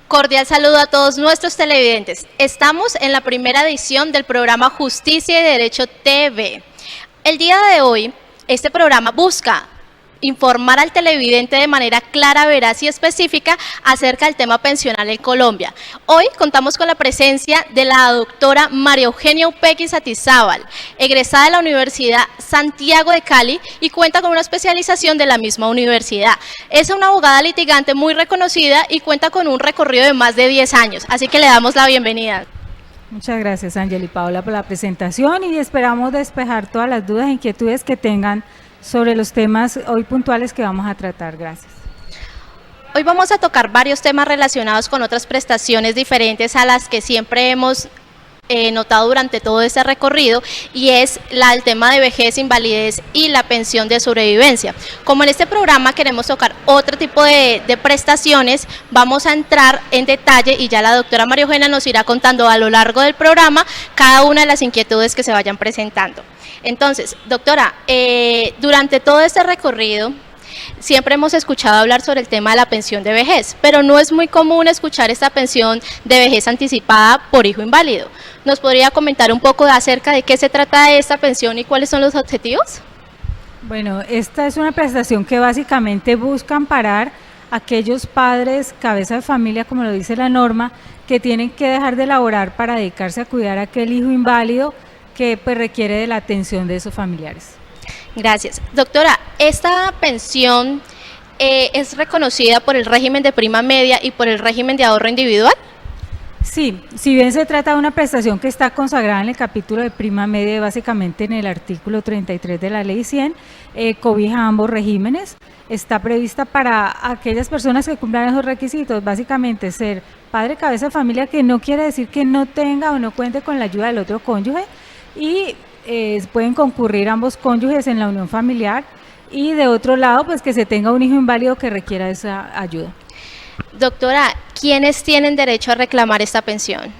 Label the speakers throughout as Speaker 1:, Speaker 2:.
Speaker 1: Cordial saludo a todos nuestros televidentes. Estamos en la primera edición del programa Justicia y Derecho TV. El día de hoy, este programa busca informar al televidente de manera clara, veraz y específica acerca del tema pensional en Colombia. Hoy contamos con la presencia de la doctora María Eugenia Upegui Satizábal, egresada de la Universidad Santiago de Cali y cuenta con una especialización de la misma universidad. Es una abogada litigante muy reconocida y cuenta con un recorrido de más de 10 años, así que le damos la bienvenida.
Speaker 2: Muchas gracias, Ángel y Paola, por la presentación y esperamos despejar todas las dudas e inquietudes que tengan sobre los temas hoy puntuales que vamos a tratar. Gracias.
Speaker 1: Hoy vamos a tocar varios temas relacionados con otras prestaciones diferentes a las que siempre hemos notado durante todo este recorrido, y es el tema de vejez, invalidez y la pensión de sobrevivencia. Como en este programa queremos tocar otro tipo de prestaciones, vamos a entrar en detalle y ya la doctora María Eugenia nos irá contando a lo largo del programa cada una de las inquietudes que se vayan presentando. Entonces, doctora, durante todo este recorrido siempre hemos escuchado hablar sobre el tema de la pensión de vejez, pero no es muy común escuchar esta pensión de vejez anticipada por hijo inválido. ¿Nos podría comentar un poco acerca de qué se trata de esta pensión y cuáles son los objetivos?
Speaker 2: Bueno, esta es una prestación que básicamente busca amparar a aquellos padres, cabeza de familia, como lo dice la norma, que tienen que dejar de laborar para dedicarse a cuidar a aquel hijo inválido que pues requiere de la atención de sus familiares.
Speaker 1: Gracias. Doctora, ¿esta pensión es reconocida por el régimen de prima media y por el régimen de ahorro individual?
Speaker 2: Sí, si bien se trata de una prestación que está consagrada en el capítulo de prima media, básicamente en el artículo 33 de la ley 100, cobija ambos regímenes. Está prevista para aquellas personas que cumplan esos requisitos, básicamente ser padre, cabeza de familia, que no quiere decir que no tenga o no cuente con la ayuda del otro cónyuge, y pueden concurrir ambos cónyuges en la unión familiar, y de otro lado pues que se tenga un hijo inválido que requiera esa ayuda.
Speaker 1: Doctora, ¿quiénes tienen derecho a reclamar esta pensión?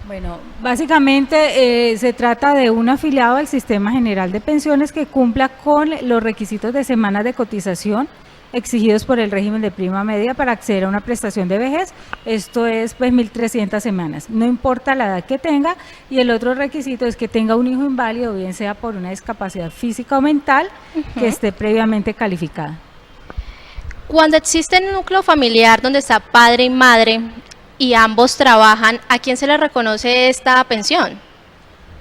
Speaker 2: Bueno, básicamente se trata de un afiliado al Sistema General de Pensiones que cumpla con los requisitos de semanas de cotización exigidos por el régimen de prima media para acceder a una prestación de vejez. Esto es pues 1.300 semanas, no importa la edad que tenga, y el otro requisito es que tenga un hijo inválido, bien sea por una discapacidad física o mental, que esté previamente calificada.
Speaker 1: Cuando existe un núcleo familiar donde está padre y madre y ambos trabajan, ¿a quién se le reconoce esta pensión?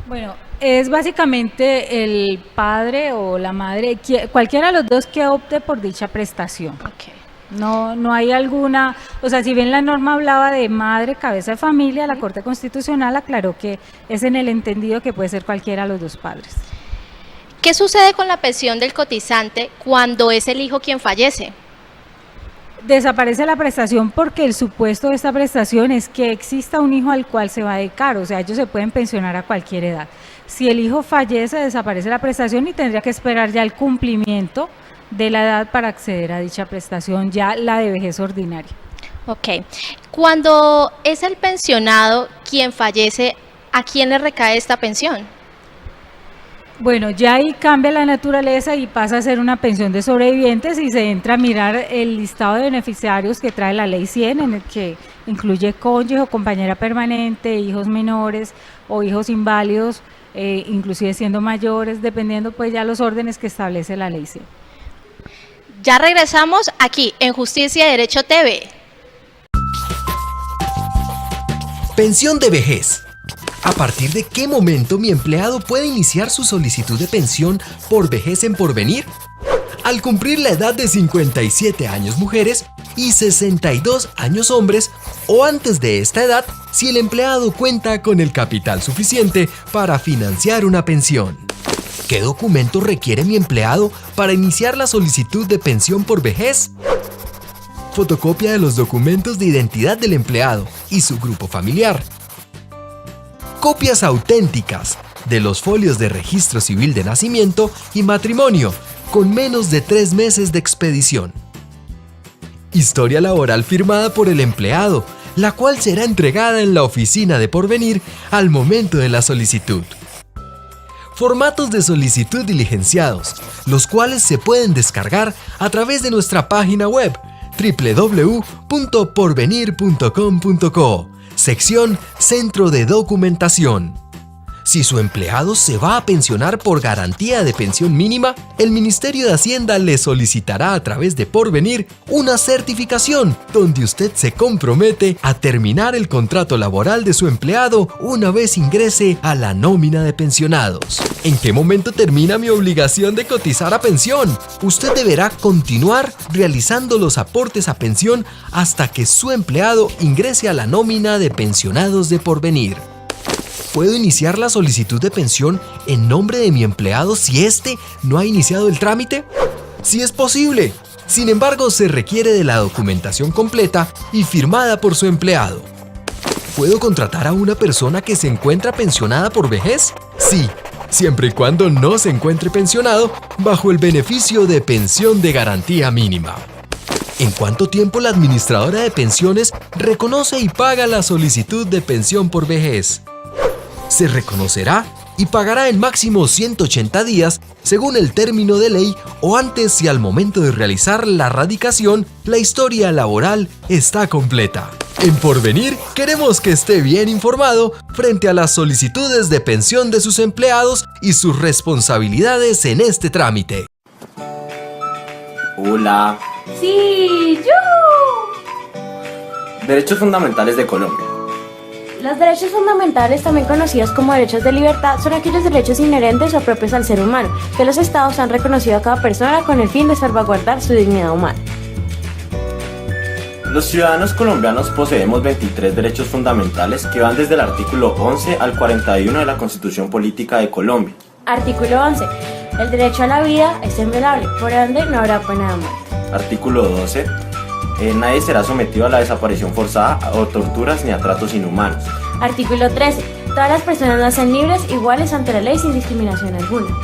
Speaker 1: Bueno,
Speaker 2: es básicamente el padre o la madre, cualquiera de los dos que opte por dicha prestación.
Speaker 1: Okay.
Speaker 2: No hay alguna, o sea, si bien la norma hablaba de madre, cabeza de familia, la Corte Constitucional aclaró que es en el entendido que puede ser cualquiera de los dos padres.
Speaker 1: ¿Qué sucede con la pensión del cotizante cuando es el hijo quien fallece?
Speaker 2: Desaparece la prestación porque el supuesto de esta prestación es que exista un hijo al cual se va a dedicar, o sea, ellos se pueden pensionar a cualquier edad. Si el hijo fallece, desaparece la prestación y tendría que esperar ya el cumplimiento de la edad para acceder a dicha prestación, ya la de vejez ordinaria.
Speaker 1: Ok. Cuando es el pensionado quien fallece, ¿a quién le recae esta pensión?
Speaker 2: Bueno, ya ahí cambia la naturaleza y pasa a ser una pensión de sobrevivientes y se entra a mirar el listado de beneficiarios que trae la ley 100, en el que incluye cónyuge o compañera permanente, hijos menores o hijos inválidos, inclusive siendo mayores, dependiendo pues ya los órdenes que establece la ley 100.
Speaker 1: Ya regresamos aquí en Justicia y Derecho TV.
Speaker 3: Pensión de vejez. ¿A partir de qué momento mi empleado puede iniciar su solicitud de pensión por vejez en porvenir? Al cumplir la edad de 57 años mujeres y 62 años hombres, o antes de esta edad, si el empleado cuenta con el capital suficiente para financiar una pensión. ¿Qué documento requiere mi empleado para iniciar la solicitud de pensión por vejez? fotocopia de los documentos de identidad del empleado y su grupo familiar, copias auténticas de los folios de registro civil de nacimiento y matrimonio con menos de 3 meses de expedición, historia laboral firmada por el empleado, la cual será entregada en la oficina de Porvenir al momento de la solicitud. Formatos de solicitud diligenciados, los cuales se pueden descargar a través de nuestra página web www.porvenir.com.co, sección Centro de Documentación. Si su empleado se va a pensionar por garantía de pensión mínima, el Ministerio de Hacienda le solicitará a través de Porvenir una certificación donde usted se compromete a terminar el contrato laboral de su empleado una vez ingrese a la nómina de pensionados. ¿En qué momento termina mi obligación de cotizar a pensión? Usted deberá continuar realizando los aportes a pensión hasta que su empleado ingrese a la nómina de pensionados de Porvenir. ¿Puedo iniciar la solicitud de pensión en nombre de mi empleado si éste no ha iniciado el trámite? Sí es posible. Sin embargo, se requiere de la documentación completa y firmada por su empleado. ¿Puedo contratar a una persona que se encuentra pensionada por vejez? Sí, siempre y cuando no se encuentre pensionado bajo el beneficio de pensión de garantía mínima. ¿En cuánto tiempo la administradora de pensiones reconoce y paga la solicitud de pensión por vejez? Se reconocerá y pagará en máximo 180 días según el término de ley o antes si al momento de realizar la radicación la historia laboral está completa. En Porvenir queremos que esté bien informado frente a las solicitudes de pensión de sus empleados y sus responsabilidades en este trámite.
Speaker 4: Hola.
Speaker 5: ¡Sí! ¡Yuhu!
Speaker 4: Derechos fundamentales de Colombia.
Speaker 5: Los derechos fundamentales, también conocidos como derechos de libertad, son aquellos derechos inherentes o propios al ser humano, que los estados han reconocido a cada persona con el fin de salvaguardar su dignidad humana.
Speaker 4: Los ciudadanos colombianos poseemos 23 derechos fundamentales que van desde el artículo 11 al 41 de la Constitución Política de Colombia.
Speaker 5: Artículo 11. El derecho a la vida es inviolable, por ende no habrá pena de muerte.
Speaker 4: Artículo 12. Nadie será sometido a la desaparición forzada o torturas ni a tratos inhumanos.
Speaker 5: Artículo 13. Todas las personas nacen libres, iguales ante la ley sin discriminación alguna.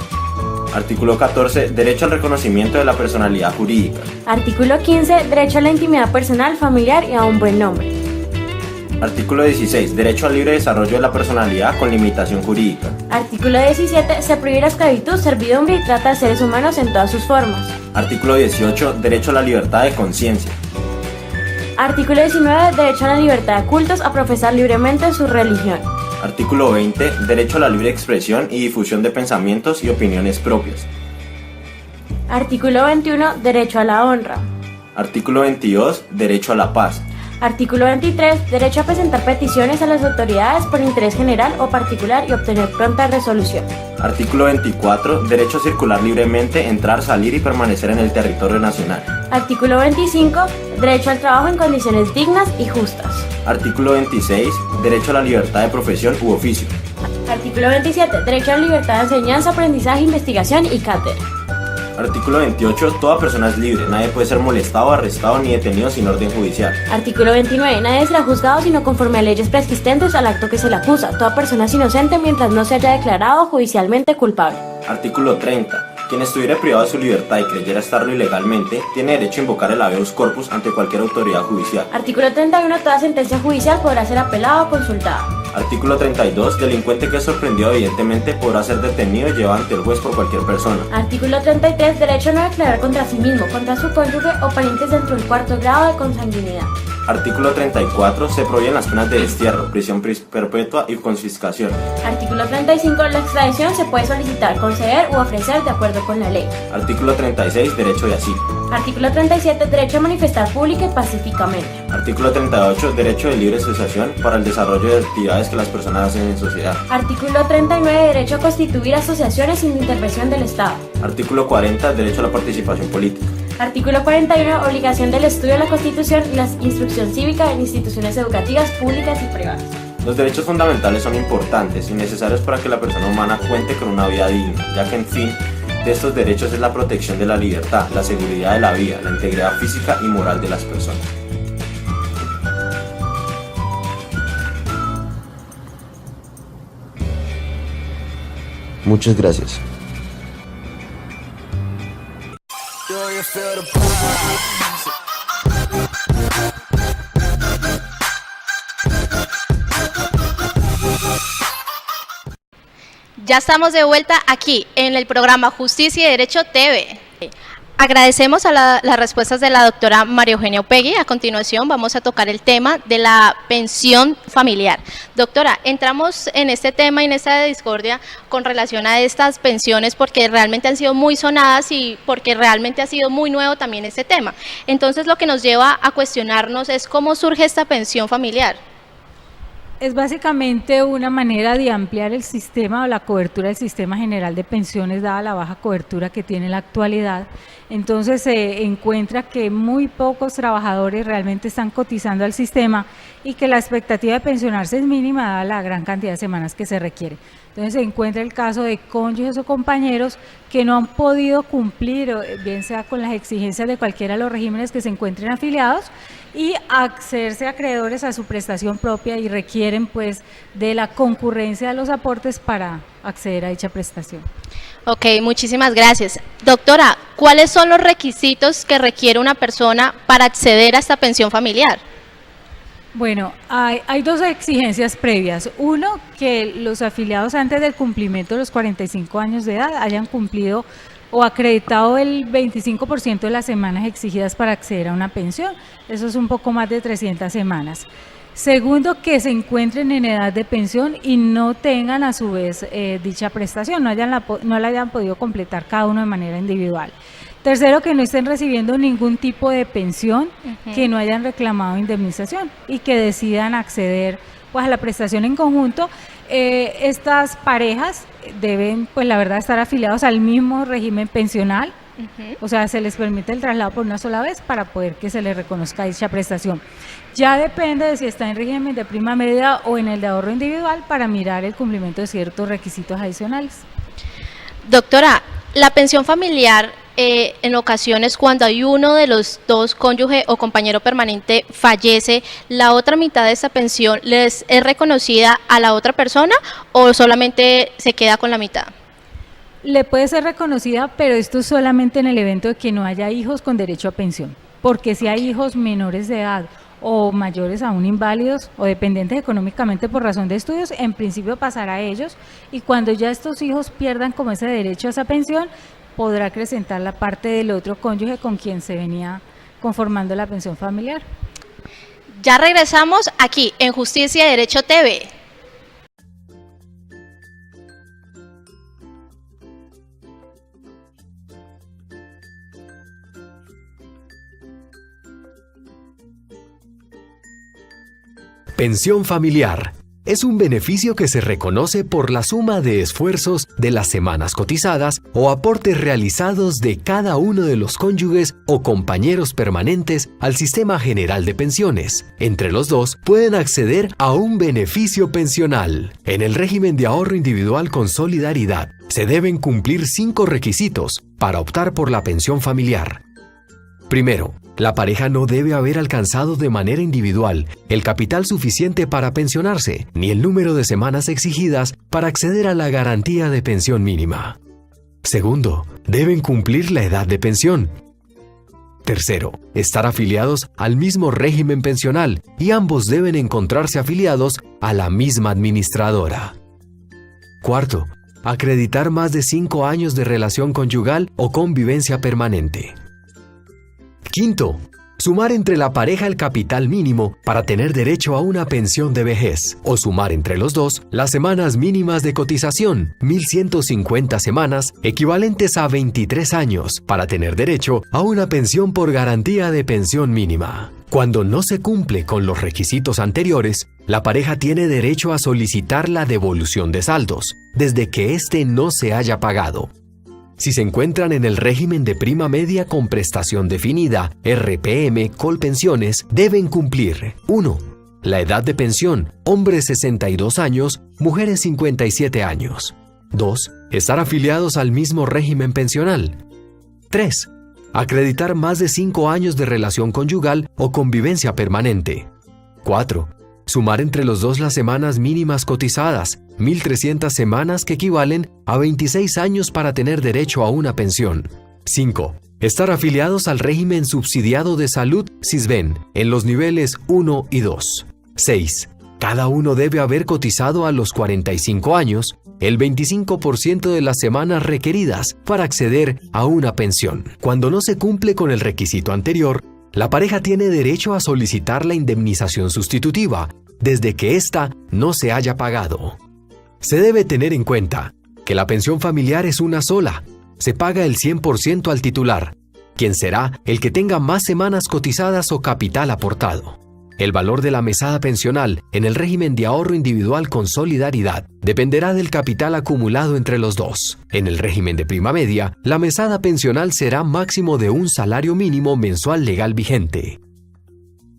Speaker 4: Artículo 14. Derecho al reconocimiento de la personalidad jurídica.
Speaker 5: Artículo 15. Derecho a la intimidad personal, familiar y a un buen nombre.
Speaker 4: Artículo 16. Derecho al libre desarrollo de la personalidad con limitación jurídica.
Speaker 5: Artículo 17. Se prohíbe la esclavitud, servidumbre y trata de seres humanos en todas sus formas.
Speaker 4: Artículo 18. Derecho a la libertad de conciencia.
Speaker 5: Artículo 19. Derecho a la libertad de cultos a profesar libremente su religión.
Speaker 4: Artículo 20. Derecho a la libre expresión y difusión de pensamientos y opiniones propias.
Speaker 5: Artículo 21. Derecho a la honra.
Speaker 4: Artículo 22. Derecho a la paz.
Speaker 5: Artículo 23. Derecho a presentar peticiones a las autoridades por interés general o particular y obtener pronta resolución.
Speaker 4: Artículo 24. Derecho a circular libremente, entrar, salir y permanecer en el territorio nacional.
Speaker 5: Artículo 25. Derecho al trabajo en condiciones dignas y justas.
Speaker 4: Artículo 26. Derecho a la libertad de profesión u oficio.
Speaker 5: Artículo 27. Derecho a la libertad de enseñanza, aprendizaje, investigación y cátedra.
Speaker 4: Artículo 28. Toda persona es libre. Nadie puede ser molestado, arrestado ni detenido sin orden judicial.
Speaker 5: Artículo 29. Nadie será juzgado sino conforme a leyes prescriptentes al acto que se le acusa. Toda persona es inocente mientras no se haya declarado judicialmente culpable.
Speaker 4: Artículo 30. Quien estuviera privado de su libertad y creyera estarlo ilegalmente, tiene derecho a invocar el habeas corpus ante cualquier autoridad judicial.
Speaker 5: Artículo 31. Toda sentencia judicial podrá ser apelada o consultada.
Speaker 4: Artículo 32. Delincuente que es sorprendido evidentemente podrá ser detenido y llevado ante el juez por cualquier persona.
Speaker 5: Artículo 33. Derecho a no declarar contra sí mismo, contra su cónyuge o parientes dentro del cuarto grado de consanguinidad.
Speaker 4: Artículo 34. Se prohíben las penas de destierro, prisión perpetua y confiscación.
Speaker 5: Artículo 35. La extradición se puede solicitar, conceder u ofrecer de acuerdo con la ley.
Speaker 4: Artículo 36. Derecho de asilo.
Speaker 5: Artículo 37. Derecho a manifestar pública y pacíficamente.
Speaker 4: Artículo 38. Derecho de libre asociación para el desarrollo de actividades que las personas hacen en sociedad.
Speaker 5: Artículo 39. Derecho a constituir asociaciones sin intervención del Estado.
Speaker 4: Artículo 40. Derecho a la participación política.
Speaker 5: Artículo 41. Obligación del estudio de la Constitución y la instrucción cívica en instituciones educativas públicas y privadas.
Speaker 4: Los derechos fundamentales son importantes y necesarios para que la persona humana cuente con una vida digna, ya que, en fin, de estos derechos es la protección de la libertad, la seguridad de la vida, la integridad física y moral de las personas.
Speaker 6: Muchas gracias.
Speaker 1: Ya estamos de vuelta aquí en el programa Justicia y Derecho TV. Agradecemos a las respuestas de la doctora María Eugenia Upegui. A continuación vamos a tocar el tema de la pensión familiar. Doctora, entramos en este tema y en esta discordia con relación a estas pensiones porque realmente han sido muy sonadas y porque realmente ha sido muy nuevo también este tema. Entonces lo que nos lleva a cuestionarnos es cómo surge esta pensión familiar.
Speaker 2: Es básicamente una manera de ampliar el sistema o la cobertura del sistema general de pensiones dada la baja cobertura que tiene en la actualidad. Entonces se encuentra que muy pocos trabajadores realmente están cotizando al sistema y que la expectativa de pensionarse es mínima dada la gran cantidad de semanas que se requiere. Entonces se encuentra el caso de cónyuges o compañeros que no han podido cumplir, bien sea con las exigencias de cualquiera de los regímenes que se encuentren afiliados, y hacerse acreedores a su prestación propia y requieren pues de la concurrencia de los aportes para acceder a dicha prestación.
Speaker 1: Ok, muchísimas gracias. Doctora, ¿cuáles son los requisitos que requiere una persona para acceder a esta pensión familiar?
Speaker 2: Bueno, hay dos exigencias previas. Uno, que los afiliados antes del cumplimiento de los 45 años de edad hayan cumplido o acreditado el 25% de las semanas exigidas para acceder a una pensión. Eso es un poco más de 300 semanas. Segundo, que se encuentren en edad de pensión y no tengan a su vez dicha prestación, no la hayan podido completar cada uno de manera individual. Tercero, que no estén recibiendo ningún tipo de pensión, que no hayan reclamado indemnización y que decidan acceder pues a la prestación en conjunto. Estas parejas deben, pues la verdad, estar afiliados al mismo régimen pensional, o sea, se les permite el traslado por una sola vez para poder que se les reconozca dicha prestación. Ya depende de si está en régimen de prima media o en el de ahorro individual para mirar el cumplimiento de ciertos requisitos adicionales.
Speaker 1: Doctora, la pensión familiar en ocasiones cuando hay uno de los dos cónyuge o compañero permanente fallece, ¿la otra mitad de esa pensión les es reconocida a la otra persona o solamente se queda con la mitad?
Speaker 2: Le puede ser reconocida, pero esto es solamente en el evento de que no haya hijos con derecho a pensión, porque si hay hijos menores de edad o mayores aún inválidos o dependientes económicamente por razón de estudios, en principio pasará a ellos, y cuando ya estos hijos pierdan como ese derecho a esa pensión, podrá acrecentar la parte del otro cónyuge con quien se venía conformando la pensión familiar.
Speaker 1: Ya regresamos aquí en Justicia y Derecho TV.
Speaker 3: Pensión familiar es un beneficio que se reconoce por la suma de esfuerzos de las semanas cotizadas o aportes realizados de cada uno de los cónyuges o compañeros permanentes al sistema general de pensiones. Entre los dos pueden acceder a un beneficio pensional. En el régimen de ahorro individual con solidaridad se deben cumplir 5 requisitos para optar por la pensión familiar. Primero, la pareja no debe haber alcanzado de manera individual el capital suficiente para pensionarse, ni el número de semanas exigidas para acceder a la garantía de pensión mínima. Segundo, deben cumplir la edad de pensión. Tercero, estar afiliados al mismo régimen pensional y ambos deben encontrarse afiliados a la misma administradora. Cuarto, acreditar más de 5 años de relación conyugal o convivencia permanente. Quinto, sumar entre la pareja el capital mínimo para tener derecho a una pensión de vejez, o sumar entre los dos las semanas mínimas de cotización, 1.150 semanas, equivalentes a 23 años, para tener derecho a una pensión por garantía de pensión mínima. Cuando no se cumple con los requisitos anteriores, la pareja tiene derecho a solicitar la devolución de saldos, desde que éste no se haya pagado. Si se encuentran en el régimen de prima media con prestación definida, RPM, Colpensiones, deben cumplir 1. La edad de pensión, hombres 62 años, mujeres 57 años. 2. Estar afiliados al mismo régimen pensional. 3. Acreditar más de 5 años de relación conyugal o convivencia permanente. 4. Sumar entre los dos las semanas mínimas cotizadas, 1.300 semanas que equivalen a 26 años para tener derecho a una pensión. 5. Estar afiliados al régimen subsidiado de salud SISBEN en los niveles 1 y 2. 6. Cada uno debe haber cotizado a los 45 años el 25% de las semanas requeridas para acceder a una pensión. Cuando no se cumple con el requisito anterior, la pareja tiene derecho a solicitar la indemnización sustitutiva, desde que ésta no se haya pagado. Se debe tener en cuenta que la pensión familiar es una sola. Se paga el 100% al titular, quien será el que tenga más semanas cotizadas o capital aportado. El valor de la mesada pensional en el régimen de ahorro individual con solidaridad dependerá del capital acumulado entre los dos. En el régimen de prima media, la mesada pensional será máximo de un salario mínimo mensual legal vigente.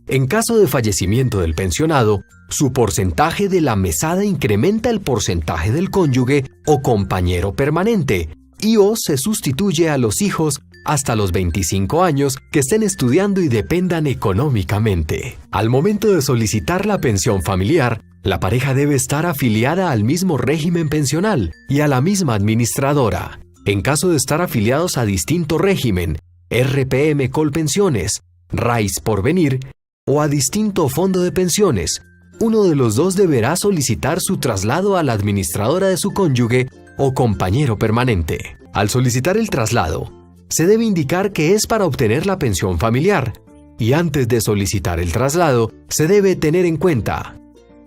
Speaker 3: En caso de fallecimiento del pensionado, su porcentaje de la mesada incrementa el porcentaje del cónyuge o compañero permanente y/o se sustituye a los hijos hasta los 25 años que estén estudiando y dependan económicamente. Al momento de solicitar la pensión familiar, la pareja debe estar afiliada al mismo régimen pensional y a la misma administradora. En caso de estar afiliados a distinto régimen, RPM Colpensiones, RAIS Porvenir, o a distinto fondo de pensiones, uno de los dos deberá solicitar su traslado a la administradora de su cónyuge o compañero permanente. Al solicitar el traslado, se debe indicar que es para obtener la pensión familiar, y antes de solicitar el traslado, se debe tener en cuenta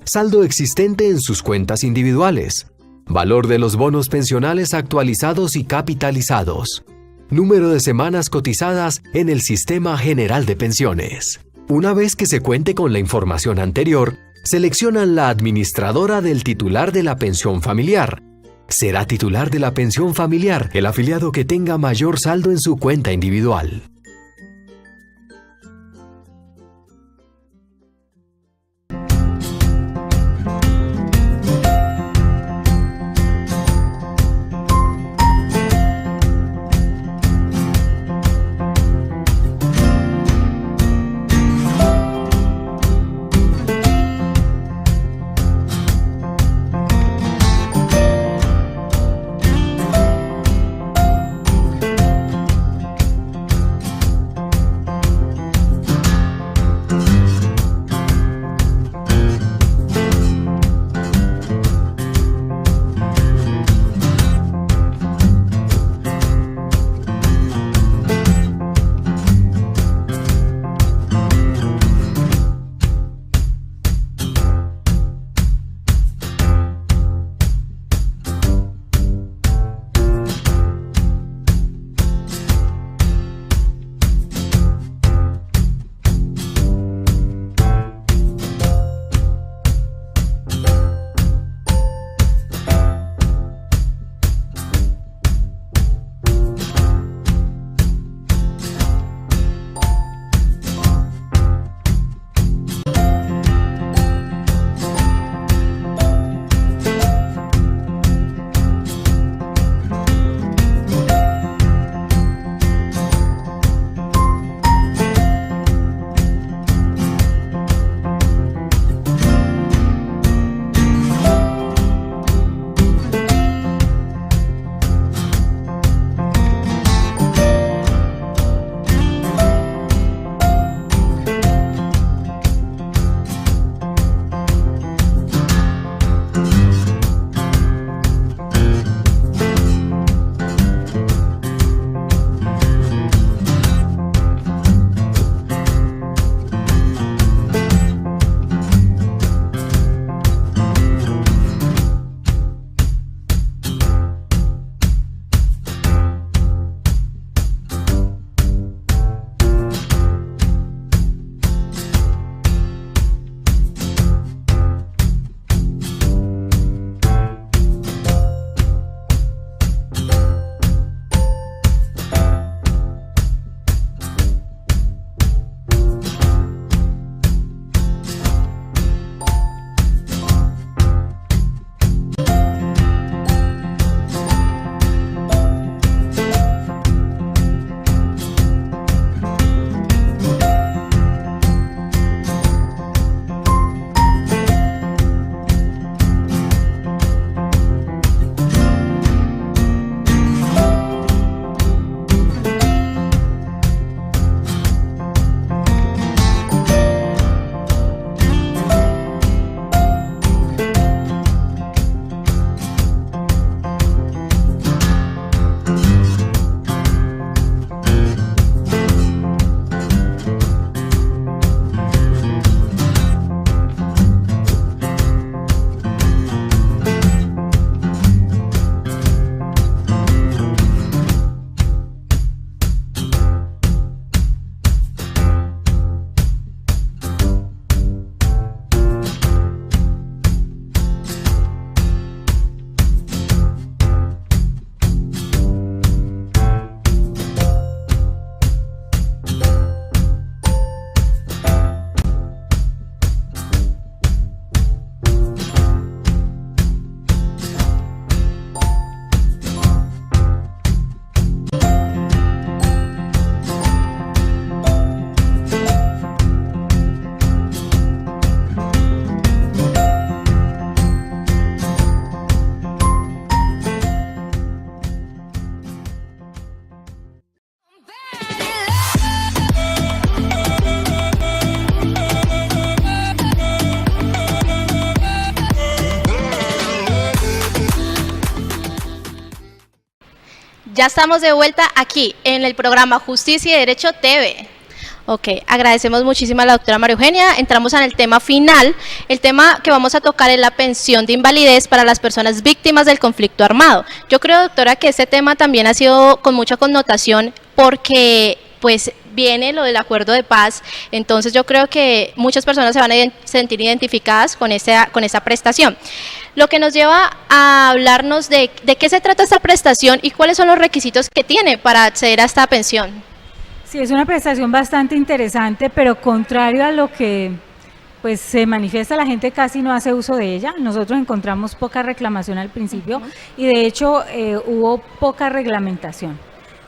Speaker 3: saldo existente en sus cuentas individuales, valor de los bonos pensionales actualizados y capitalizados, número de semanas cotizadas en el Sistema General de Pensiones. Una vez que se cuente con la información anterior, seleccionan la administradora del titular de la pensión familiar. Será titular de la pensión familiar el afiliado que tenga mayor saldo en su cuenta individual.
Speaker 1: Ya estamos de vuelta aquí en el programa Justicia y Derecho TV. Ok, agradecemos muchísimo a la doctora María Eugenia. Entramos en el tema final. El tema que vamos a tocar es la pensión de invalidez para las personas víctimas del conflicto armado. Yo creo, doctora, que este tema también ha sido con mucha connotación porque pues viene lo del acuerdo de paz, entonces yo creo que muchas personas se van a sentir identificadas con esa prestación. Lo que nos lleva a hablarnos de qué se trata esta prestación y cuáles son los requisitos que tiene para acceder a esta pensión.
Speaker 2: Sí, es una prestación bastante interesante, pero contrario a lo que pues se manifiesta, la gente casi no hace uso de ella. Nosotros encontramos poca reclamación al principio y de hecho hubo poca reglamentación.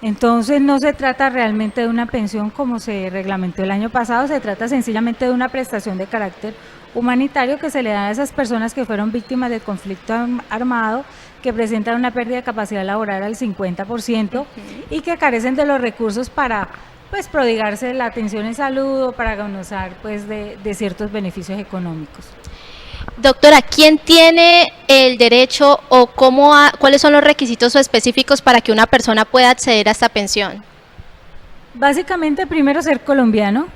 Speaker 2: Entonces no se trata realmente de una pensión como se reglamentó el año pasado, se trata sencillamente de una prestación de carácter humanitario que se le da a esas personas que fueron víctimas del conflicto armado, que presentan una pérdida de capacidad laboral al 50% y que carecen de los recursos para pues prodigarse la atención en salud o para gozar pues de ciertos beneficios económicos.
Speaker 1: Doctora, ¿quién tiene el derecho o cuáles son los requisitos específicos para que una persona pueda acceder a esta pensión?
Speaker 2: Básicamente, primero ser colombiano,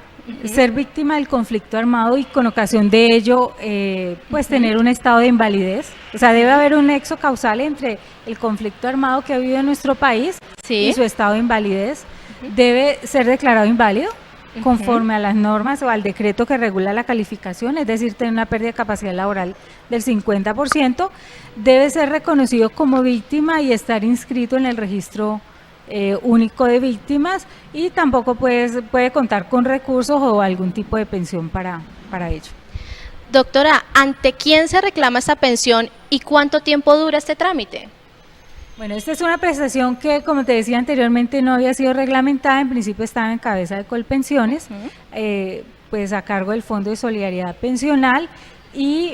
Speaker 2: ser víctima del conflicto armado y con ocasión de ello, pues tener un estado de invalidez. O sea, debe haber un nexo causal entre el conflicto armado que ha vivido en nuestro país y su estado de invalidez. Debe ser declarado inválido conforme a las normas o al decreto que regula la calificación, es decir, tener una pérdida de capacidad laboral del 50%, debe ser reconocido como víctima y estar inscrito en el registro único de víctimas y tampoco puede contar con recursos o algún tipo de pensión para ello.
Speaker 1: Doctora, ¿ante quién se reclama esta pensión y cuánto tiempo dura este trámite?
Speaker 2: Bueno, esta es una prestación que, como te decía anteriormente, no había sido reglamentada, en principio estaba en cabeza de Colpensiones, pues a cargo del Fondo de Solidaridad Pensional y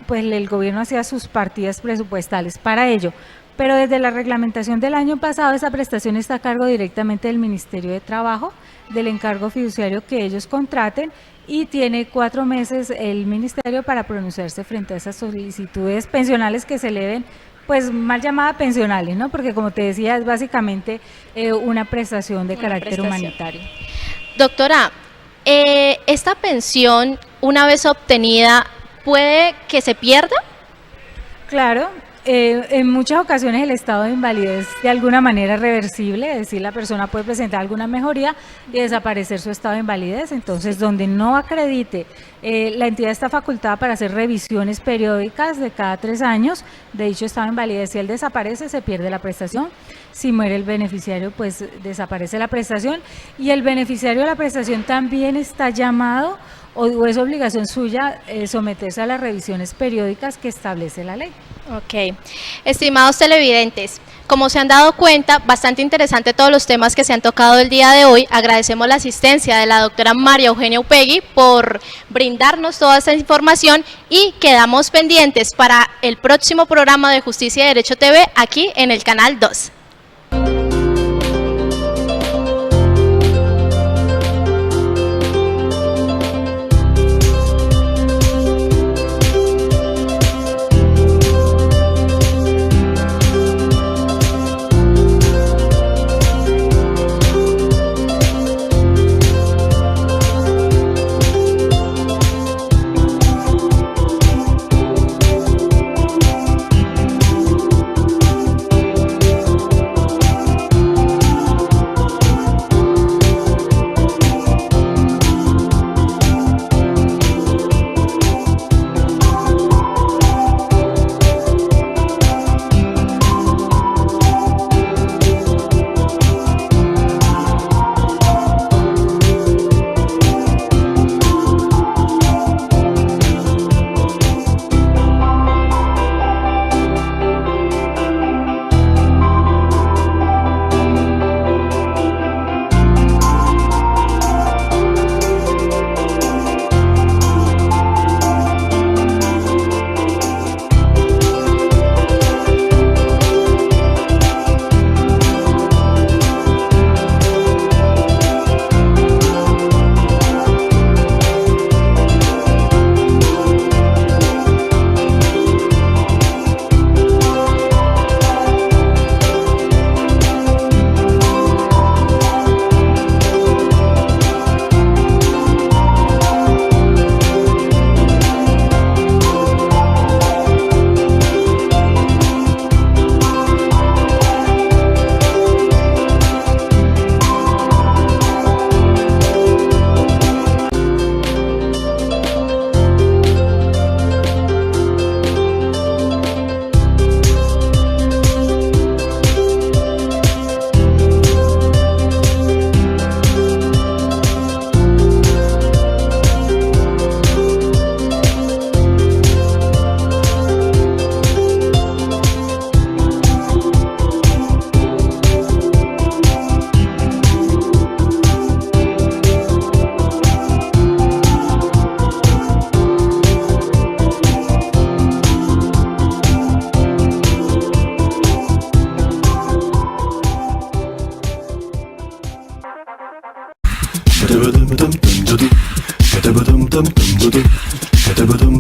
Speaker 2: pues el gobierno hacía sus partidas presupuestales para ello. Pero desde la reglamentación del año pasado, esa prestación está a cargo directamente del Ministerio de Trabajo, del encargo fiduciario que ellos contraten y tiene 4 meses el Ministerio para pronunciarse frente a esas solicitudes pensionales que se eleven, pues mal llamada pensionales, ¿no? Porque como te decía, es básicamente una prestación de carácter humanitario.
Speaker 1: Doctora, ¿esta pensión, una vez obtenida, puede que se pierda?
Speaker 2: Claro. En muchas ocasiones el estado de invalidez de alguna manera es reversible, es decir, la persona puede presentar alguna mejoría y desaparecer su estado de invalidez. Entonces, donde no acredite, la entidad está facultada para hacer revisiones periódicas de cada 3 años de dicho estado de invalidez. Si él desaparece, se pierde la prestación. Si muere el beneficiario, pues desaparece la prestación y el beneficiario de la prestación también está llamado o es obligación suya someterse a las revisiones periódicas que establece la ley.
Speaker 1: Ok. Estimados televidentes, como se han dado cuenta, bastante interesante todos los temas que se han tocado el día de hoy. Agradecemos la asistencia de la doctora María Eugenia Upegui por brindarnos toda esta información y quedamos pendientes para el próximo programa de Justicia y Derecho TV aquí en el Canal 2.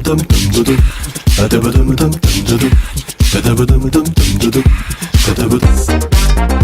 Speaker 6: Ba-da-ba-dum-dum-dum-dum-dum. Ba-da-ba-dum-dum-dum-dum-dum. Ba-da-ba-dum.